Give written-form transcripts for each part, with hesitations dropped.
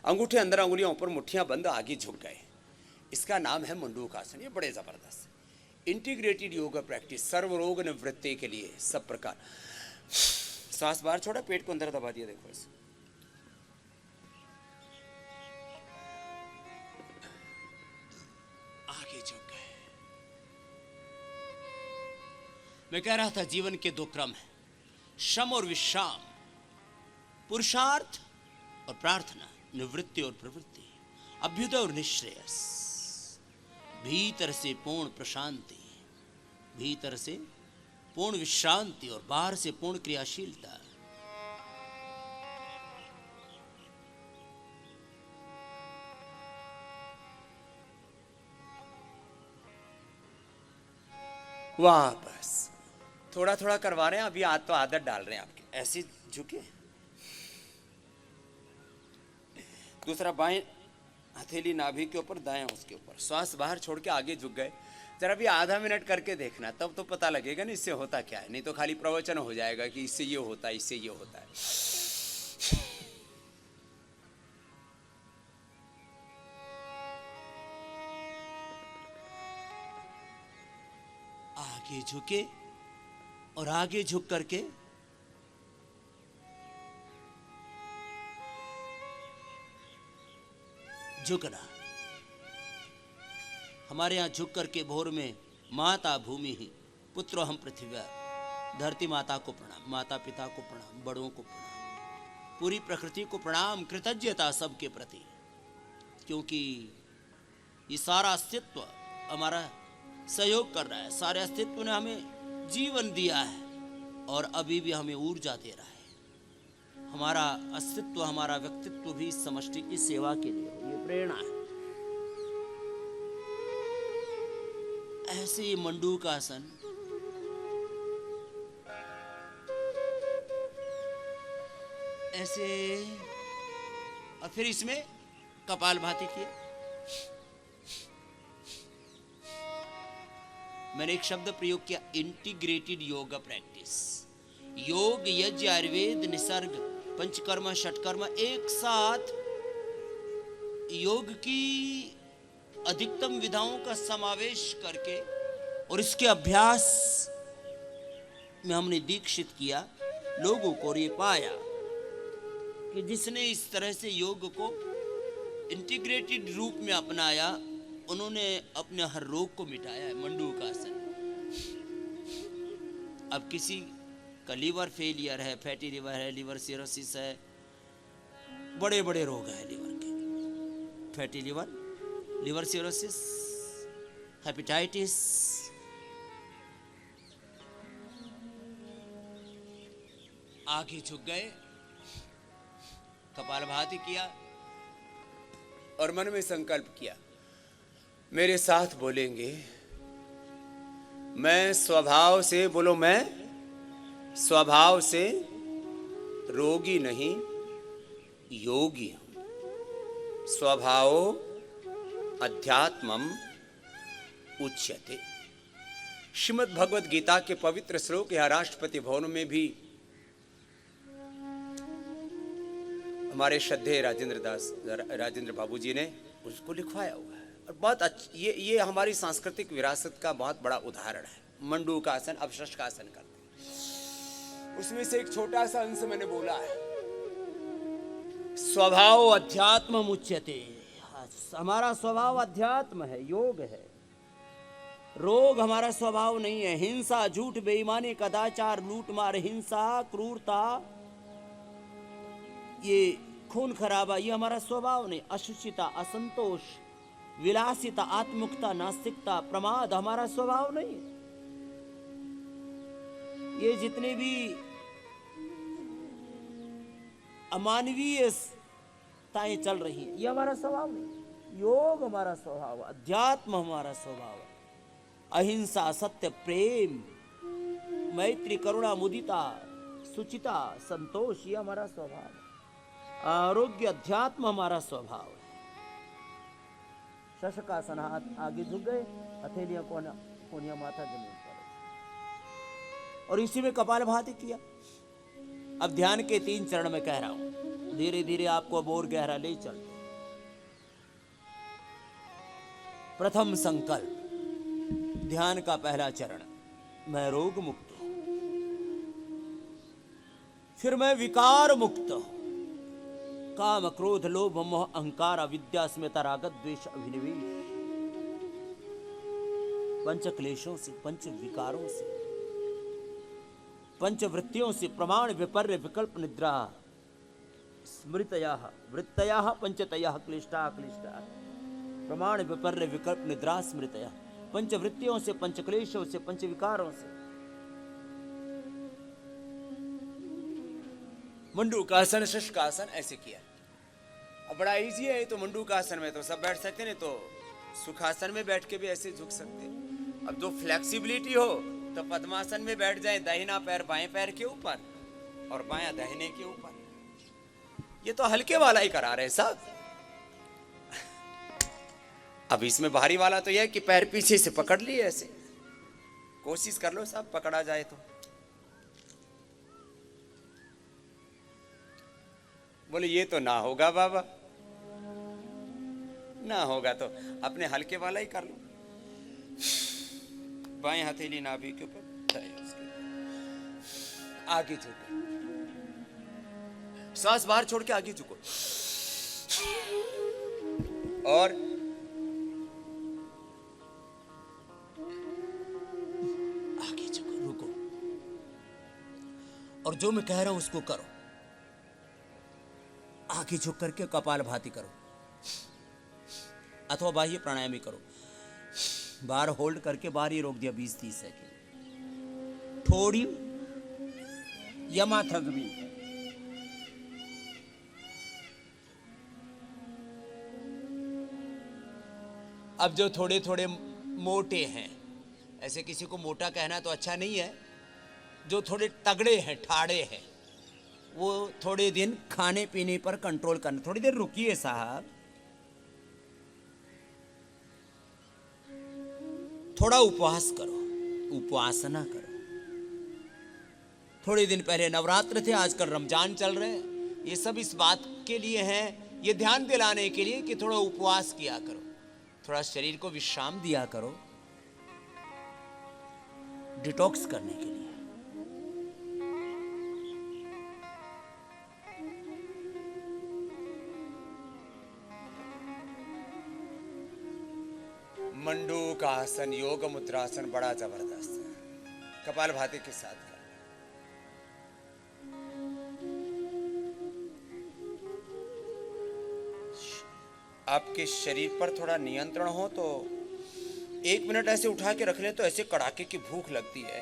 अंगूठे अंदर, अंगुलियों ऊपर, मुट्ठियां बंद, आगे झुक गए। इसका नाम है मंडूकासन। ये बड़े जबरदस्त इंटीग्रेटेड योगा प्रैक्टिस, सर्व रोग निवृत्ति के लिए सब प्रकार। सांस बाहर छोड़ा, पेट को अंदर दबा दिया, देखो इसे। आगे झुक गए। मैं कह रहा था जीवन के दो क्रम हैं, श्रम और विश्राम, पुरुषार्थ और प्रार्थना, निवृत्ति और प्रवृत्ति, अभ्युदय और निश्रेयस। भीतर से पूर्ण प्रशांति, भीतर से पूर्ण विश्रांति और बाहर से पूर्ण क्रियाशीलता। वापस थोड़ा थोड़ा करवा रहे हैं, अभी तो आदत डाल रहे हैं आपके। ऐसे झुके, दूसरा बाएं हथेली नाभि के ऊपर, दाएं उसके ऊपर, श्वास बाहर छोड़ के आगे झुक गए। जरा भी आधा मिनट करके देखना, तब तो पता लगेगा ना इससे होता क्या है। नहीं तो खाली प्रवचन हो जाएगा कि इससे ये होता है, इससे ये होता है। आगे झुके और आगे झुक करके झुकना। हमारे यहाँ झुक करके भोर में माता भूमि ही पुत्रो हम पृथ्वी, धरती माता को प्रणाम, माता पिता को प्रणाम, बड़ों को प्रणाम, पूरी प्रकृति को प्रणाम, कृतज्ञता सबके प्रति, क्योंकि ये सारा अस्तित्व हमारा सहयोग कर रहा है। सारे अस्तित्व ने हमें जीवन दिया है और अभी भी हमें ऊर्जा दे रहा है। हमारा अस्तित्व, हमारा व्यक्तित्व भी समष्टि की सेवा के लिए हो, ये प्रेरणा है। ऐसे मंडूकासन ऐसे, और फिर इसमें कपालभाति किया। मैंने एक शब्द प्रयोग किया, इंटीग्रेटेड योगा प्रैक्टिस। योग, यज्ञ, आयुर्वेद, निसर्ग, पंचकर्म, षटकर्म एक साथ योग की अधिकतम विधाओं का समावेश करके और इसके अभ्यास में हमने दीक्षित किया लोगों को। और ये पाया कि जिसने इस तरह से योग को इंटीग्रेटेड रूप में अपनाया, उन्होंने अपने हर रोग को मिटाया है। मंडूकासन। अब किसी का लीवर फेलियर है, फैटी लिवर है, लिवर सिरोसिस है, बड़े बड़े रोग है लीवर के, fatty liver, liver cirrhosis, hepatitis, आगे झुक गए, कपालभाति किया और मन में संकल्प किया, मेरे साथ बोलेंगे, मैं स्वभाव से, बोलो, मैं स्वभाव से रोगी नहीं योगी हूं। स्वभाव अध्यात्मम उच्यते। श्रीमद् भगवद गीता के पवित्र श्लोक यह राष्ट्रपति भवन में भी हमारे श्रद्धेय राजेंद्र बाबू जी ने उसको लिखवाया हुआ है। और बहुत अच्छी, ये हमारी सांस्कृतिक विरासत का बहुत बड़ा उदाहरण है। मंडूकासन, अवशस्कासन करते हैं, उसमें से एक छोटा सा अंश मैंने बोला है, स्वभाव अध्यात्म मुच्यते। हमारा स्वभाव अध्यात्म है, योग है। रोग हमारा स्वभाव नहीं है। हिंसा, झूठ, बेईमानी, कदाचार, लूट मार, हिंसा, क्रूरता, ये खून खराबा, ये हमारा स्वभाव नहीं। अशुचिता, असंतोष, विलासिता, आत्मुकता, नास्तिकता, प्रमाद हमारा स्वभाव नहीं है। ये जितने भी अमानवीयताएं चल रही हैं, ये हमारा स्वभाव नहीं। योग हमारा स्वभाव, अध्यात्म हमारा स्वभाव है। अहिंसा, सत्य, प्रेम, मैत्री, करुणा, मुदिता, सुचिता, संतोष, ये हमारा स्वभाव है। आरोग्य, अध्यात्म हमारा स्वभाव है। शशकासन, हाथ आगे झुक गए, हथेलियां कोनिया, माथा जमीन पर, और इसी में कपालभाति किया। अब ध्यान के 3 चरण में कह रहा हूं, धीरे धीरे आपको अब और गहरा ले चल। प्रथम संकल्प, ध्यान का पहला चरण, मैं रोग मुक्त हूं। फिर मैं विकार मुक्त हूं। काम क्रोध लोभ मोह अहंकार अविद्या अस्मिता रागत द्वेष अभिनिवेश, पंच क्लेशों से, पंच विकारों से, पंच वृत्तियों से, प्रमाण विपर्य विकल्प निद्रा स्मृतयः वृत्तयः पंचतयः क्लिष्टा क्लिष्टा, प्रमाण विपर्य विकल्प निद्रा स्मृतयः, पंच वृत्तियों से, पंच क्लेशों से, पंच विकारों से। मंडूकासन शुष्कासन ऐसे किया। अब बड़ा इजी है तो मंडूकासन में तो सब बैठ सकते, नहीं तो सुखासन में बैठ के भी ऐसे झुक सकते। अब जो फ्लेक्सिबिलिटी हो तो पद्मासन में बैठ जाए, दाहिना पैर बाएं पैर के ऊपर और बायां दाहिने के ऊपर। ये तो हल्के वाला ही करा रहे साहब। अब इसमें भारी वाला तो यह है कि पैर पीछे से पकड़ लिए ऐसे, कोशिश कर लो साहब पकड़ा जाए तो। बोले ये तो ना होगा बाबा, ना होगा तो अपने हल्के वाला ही कर लो। बाएं हथेली नाभि के ऊपर, आगे झुको, सांस बाहर छोड़ के आगे झुको और आगे झुको, रुको और जो मैं कह रहा हूं उसको करो। आगे झुक करके कपाल भाती करो अथवा बाह्य प्राणायामी करो। बाहर होल्ड करके बाहर ही रोक दिया 20-30 सेकेंड। थोड़ी यमा थक भी। अब जो थोड़े थोड़े मोटे हैं, ऐसे किसी को मोटा कहना तो अच्छा नहीं है, जो थोड़े तगड़े हैं, ठाड़े हैं, वो थोड़े दिन खाने पीने पर कंट्रोल करना। थोड़ी देर रुकिए साहब, थोड़ा उपवास करो, उपासना करो। थोड़े दिन पहले नवरात्र थे, आजकल रमजान चल रहे हैं। ये सब इस बात के लिए है, ये ध्यान दिलाने के लिए कि थोड़ा उपवास किया करो, थोड़ा शरीर को विश्राम दिया करो, डिटॉक्स करने के लिए। मंडूकासन, योग मुद्रासन बड़ा जबरदस्त है। कपाल भाती के साथ कर। आपके शरीर पर थोड़ा नियंत्रण हो तो 1 मिनट ऐसे उठा के रख ले तो ऐसे कड़ाके की भूख लगती है।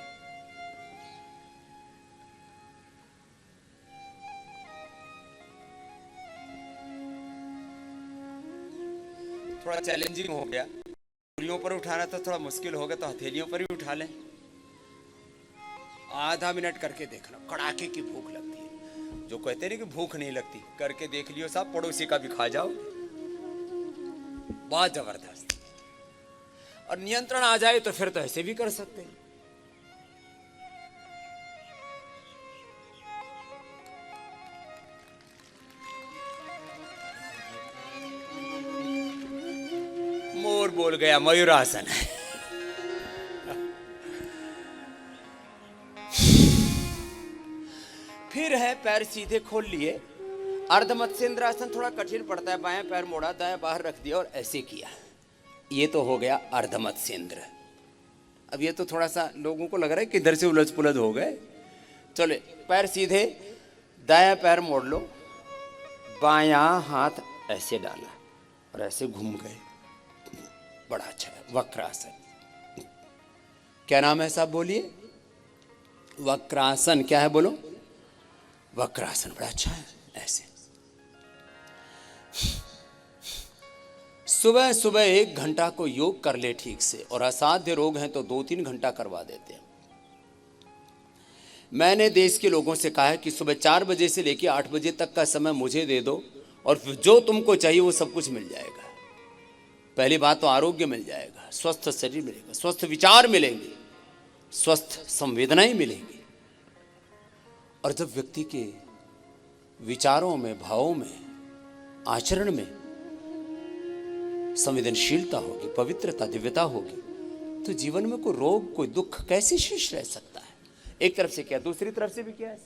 थोड़ा चैलेंजिंग हो गया, उंगलियों पर उठाना तो थोड़ा मुश्किल होगा, तो हथेलियों पर ही उठा लें। आधा मिनट करके देखना, कड़ाके की भूख लगती है। जो कहते नहीं कि भूख नहीं लगती, करके देख लियो साहब, पड़ोसी का भी खा जाओ, बहुत जबरदस्त। और नियंत्रण आ जाए तो फिर तो ऐसे भी कर सकते हैं। मोर बोल गया, मयूरासन है। फिर है पैर सीधे खोल लिए, अर्धमत्स्येंद्रासन थोड़ा कठिन पड़ता है। बायां पैर मोड़ा, दायां बाहर रख दिया और ऐसे किया। ये तो हो गया अर्धमत्स्येंद्र। अब ये तो थोड़ा सा लोगों को लग रहा है कि इधर से उलझ पुलझ हो गए। चले, पैर सीधे, दायां पैर मोड़ लो, बायां हाथ ऐसे डाला और ऐसे घूम गए। बड़ा अच्छा है वक्रासन। क्या नाम है साहब, बोलिए? वक्रासन। क्या है बोलो? वक्रासन। बड़ा अच्छा है। ऐसे सुबह सुबह 1 घंटा को योग कर ले ठीक से, और असाध्य रोग हैं तो 2-3 घंटा करवा देते हैं। मैंने देश के लोगों से कहा है कि सुबह 4 बजे से लेकर 8 बजे तक का समय मुझे दे दो और जो तुमको चाहिए वो सब कुछ मिल जाएगा। पहली बात तो आरोग्य मिल जाएगा, स्वस्थ शरीर मिलेगा, स्वस्थ विचार मिलेंगे, स्वस्थ संवेदनाएं मिलेंगी। और जब व्यक्ति के विचारों में, भावों में, आचरण में संवेदनशीलता होगी, पवित्रता, दिव्यता होगी, तो जीवन में कोई रोग, कोई दुख कैसे शेष रह सकता है? एक तरफ से क्या, दूसरी तरफ से भी क्या है?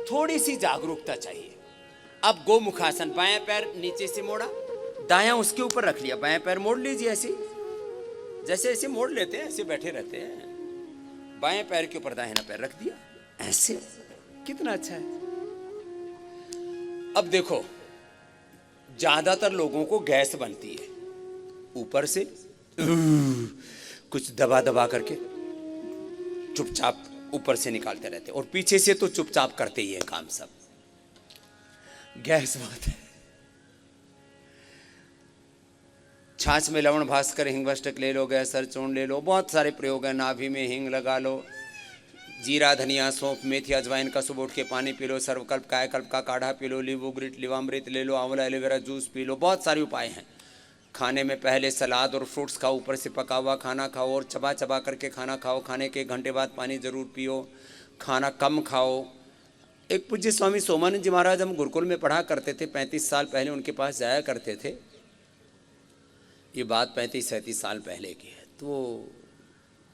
थोड़ी सी जागरूकता चाहिए। अब गोमुखासन, बायां पैर नीचे से मोड़ा, दायां उसके ऊपर रख लिया, बायां पैर मोड़ लीजिए, ऐसे जैसे ऐसे मोड़ लेते हैं, ऐसे बैठे रहते हैं, बाएं पैर के ऊपर दाहिना पैर रख दिया, ऐसे, कितना अच्छा है। अब देखो, ज्यादातर लोगों को गैस बनती है ऊपर से, कुछ दबा दबा करके चुपचाप ऊपर से निकालते रहते, और पीछे से तो चुपचाप करते ही है काम सब। गैस बहुत है। छाछ में लवण भास्कर हिंगवष्टक ले लो, गैसर चूर्ण ले लो, बहुत सारे प्रयोग है। नाभि में हिंग लगा लो, जीरा, धनिया, सौंफ, मेथी, अजवाइन का सुबह उठ के पानी पी लो, सर्वकल्प, कायाकल्प का काढ़ा P low, Limboo grit, Livamrit ले लो, आंवला एलोवेरा जूस पी लो, बहुत सारे उपाय हैं। खाने में पहले सलाद और फ्रूट्स खाओ, ऊपर से पका हुआ खाना खाओ, और चबा चबा करके खाना खाओ। खाने के 1 घंटे बाद पानी जरूर पियो, खाना कम खाओ। एक पूज्य स्वामी सोमानंद जी महाराज, हम गुरुकुल में पढ़ा करते थे, 35 साल पहले उनके पास जाया करते थे। ये बात 35-37 साल पहले की है। तो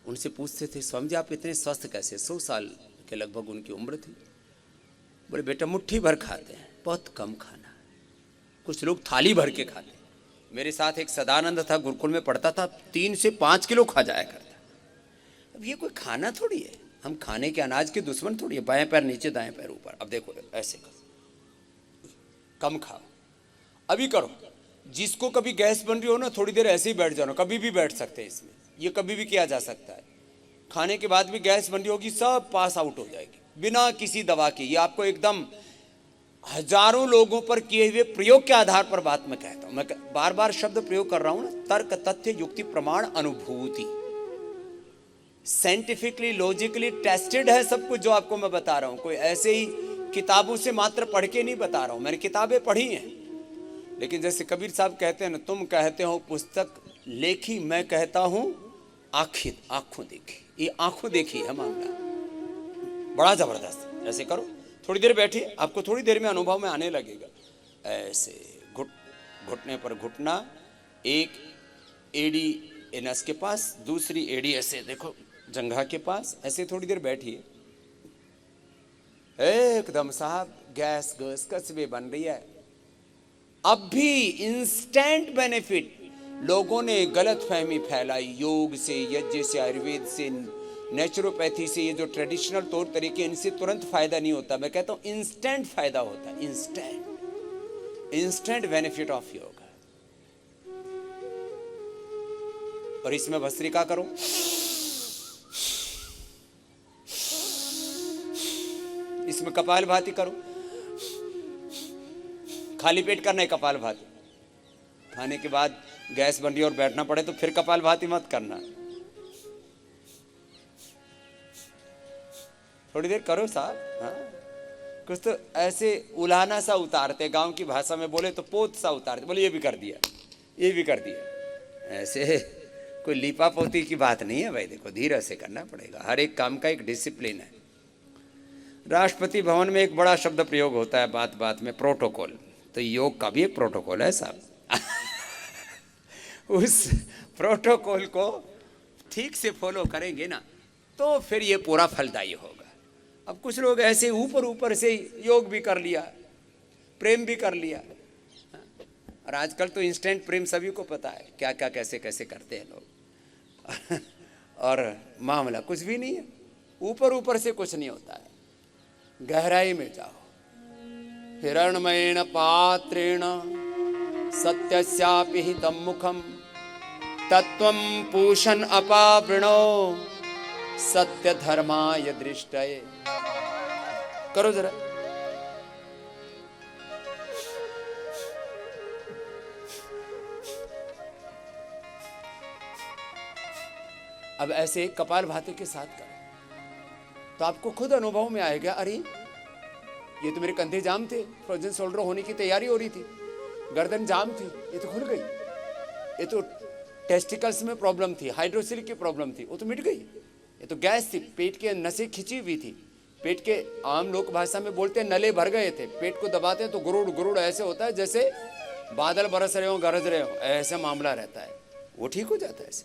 उनसे पूछते थे, स्वामी जी आप इतने स्वस्थ कैसे? 100 साल के लगभग उनकी उम्र थी। बोले बेटा मुट्ठी भर खाते हैं, बहुत कम खाना। कुछ लोग थाली भर के खाते हैं। मेरे साथ एक सदानंद था, गुरुकुल में पढ़ता था, 3 से 5 किलो खा जाया करता। अब ये कोई खाना थोड़ी है, हम खाने के अनाज के दुश्मन थोड़ी है। बाएं पैर नीचे, दाएं पैर ऊपर। अब देखो ऐसे करो, कम खाओ, अभी करो। जिसको कभी गैस बन रही हो ना, थोड़ी देर ऐसे ही बैठ जाओ, कभी भी बैठ सकते हैं इसमें, ये कभी भी किया जा सकता है। खाने के बाद भी गैस बन रही होगी, सब पास आउट हो जाएगी बिना किसी दवा के। ये आपको एकदम हजारों लोगों पर किए हुए प्रयोग के आधार पर बात मैं कहता हूं। मैं बार बार शब्द प्रयोग कर रहा हूं ना, तर्क, तथ्य, युक्ति, प्रमाण, अनुभूति, साइंटिफिकली, लॉजिकली टेस्टेड है सब कुछ जो आपको मैं बता रहा हूं। कोई ऐसे ही किताबों से मात्र पढ़ के नहीं बता रहा हूं, मैंने किताबें पढ़ी हैं। लेकिन जैसे कबीर साहब कहते हैं ना, तुम कहते हो पुस्तक लेखी, मैं कहता हूं आंखों देखी। ये आंखों देखी है मामला, बड़ा जबरदस्त। ऐसे करो, थोड़ी देर बैठिए, आपको थोड़ी देर में अनुभव में आने लगेगा। ऐसे घुटने पर घुटना, एक एड़ी नस के पास, दूसरी एड़ी ऐसे देखो जंघा के पास, ऐसे थोड़ी देर बैठिए। एकदम साहब गैस कस्बे बन रही है। अब भी इंस्टेंट बेनिफिट। लोगों ने गलत फहमी फैलाई योग से, यज्ञ से, आयुर्वेद से, नेचुरोपैथी से, ये जो ट्रेडिशनल तौर तरीके, इनसे तुरंत फायदा नहीं होता। मैं कहता हूं इंस्टेंट फायदा होता है, इंस्टेंट बेनिफिट ऑफ योग। और इसमें भस्त्रिका करो, इसमें कपालभाति करो। खाली पेट करना है कपालभाति। खाने के बाद गैस बन रही और बैठना पड़े तो फिर कपालभाति मत करना। थोड़ी देर करो साहब। हाँ, कुछ तो ऐसे उलाना सा उतारते, गांव की भाषा में बोले तो पोत सा उतारते। बोले ये भी कर दिया, ये भी कर दिया। ऐसे कोई लीपा पोती की बात नहीं है भाई। देखो धीरे से करना पड़ेगा, हर एक काम का एक डिसिप्लिन है। राष्ट्रपति भवन में एक बड़ा शब्द प्रयोग होता है बात बात में, प्रोटोकॉल। तो योग का भी एक प्रोटोकॉल है साहब। उस प्रोटोकॉल को ठीक से फॉलो करेंगे ना, तो फिर ये पूरा फलदायी होगा। अब कुछ लोग ऐसे ऊपर से योग भी कर लिया, प्रेम भी कर लिया। और आजकल तो इंस्टेंट प्रेम सभी को पता है, क्या क्या कैसे कैसे करते हैं लोग। और मामला कुछ भी नहीं है, ऊपर से कुछ नहीं होता है। गहराई में जाओ। हिरण्मयेन पात्रेण सत्यस्यापि हितं मुखं तत्त्वं पूषन् अपावृणो सत्य धर्माय दृष्टये। करो जरा। अब ऐसे कपालभाति के साथ करो तो आपको खुद अनुभव में आएगा, अरे ये तो मेरे कंधे जाम थे, फ्रोजन शोल्डर होने की तैयारी हो रही थी, गर्दन जाम थी, ये तो खुल गई। ये तो टेस्टिकल्स में प्रॉब्लम थी, हाइड्रोसिल की प्रॉब्लम थी, वो तो मिट गई। ये तो गैस थी, पेट के नसें खिंची हुई थी, पेट के आम लोक भाषा में बोलते हैं नले भर गए थे, पेट को दबाते हैं तो गुरुड़ गुरुड़ ऐसे होता है जैसे बादल बरस रहे हो, गरज रहे हो, ऐसा मामला रहता है, वो ठीक हो जाता है ऐसे।